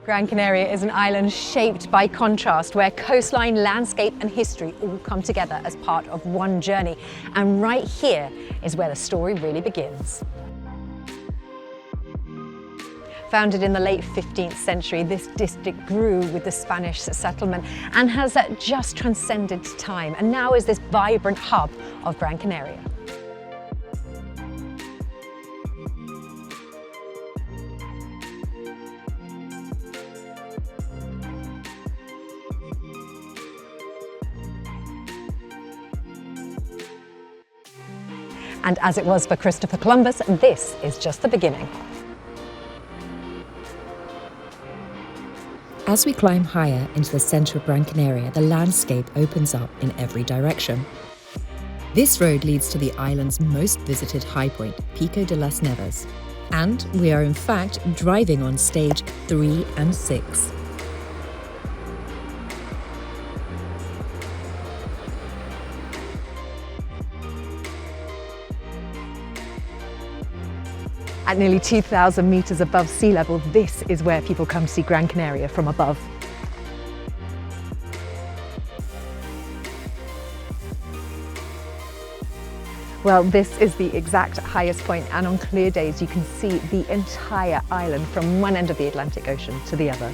Gran Canaria is an island shaped by contrast, where coastline, landscape and history all come together as part of one journey. And right here is where the story really begins. Founded in the late 15th century, this district grew with the Spanish settlement and has just transcended time, and now is this vibrant hub of Gran Canaria. And as it was for Christopher Columbus, this is just the beginning. As we climb higher into the centre of Gran Canaria, the landscape opens up in every direction. This road leads to the island's most visited high point, Pico de las Neves. And we are in fact driving on stage 3 and 6. At nearly 2,000 metres above sea level, this is where people come to see Gran Canaria from above. Well, this is the exact highest point, and on clear days you can see the entire island from one end of the Atlantic Ocean to the other.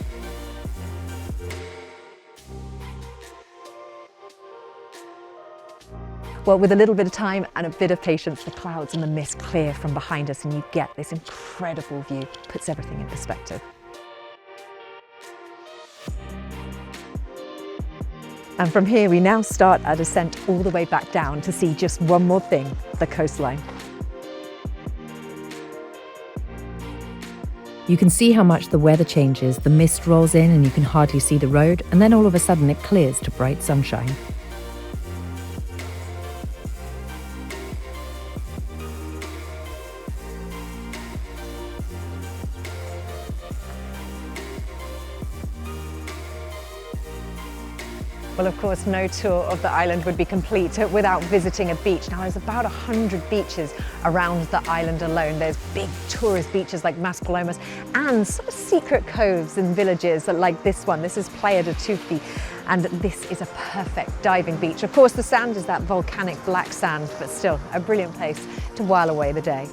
Well, with a little bit of time and a bit of patience, the clouds and the mist clear from behind us and you get this incredible view. Puts everything in perspective. And from here we now start our descent all the way back down to see just one more thing, the coastline. You can see how much the weather changes. The mist rolls in and you can hardly see the road, and then all of a sudden it clears to bright sunshine. Well, of course, no tour of the island would be complete without visiting a beach. Now, there's about 100 beaches around the island alone. There's big tourist beaches like Maspalomas and sort of secret coves and villages like this one. This is Playa de Tufi, and this is a perfect diving beach. Of course, the sand is that volcanic black sand, but still a brilliant place to while away the day.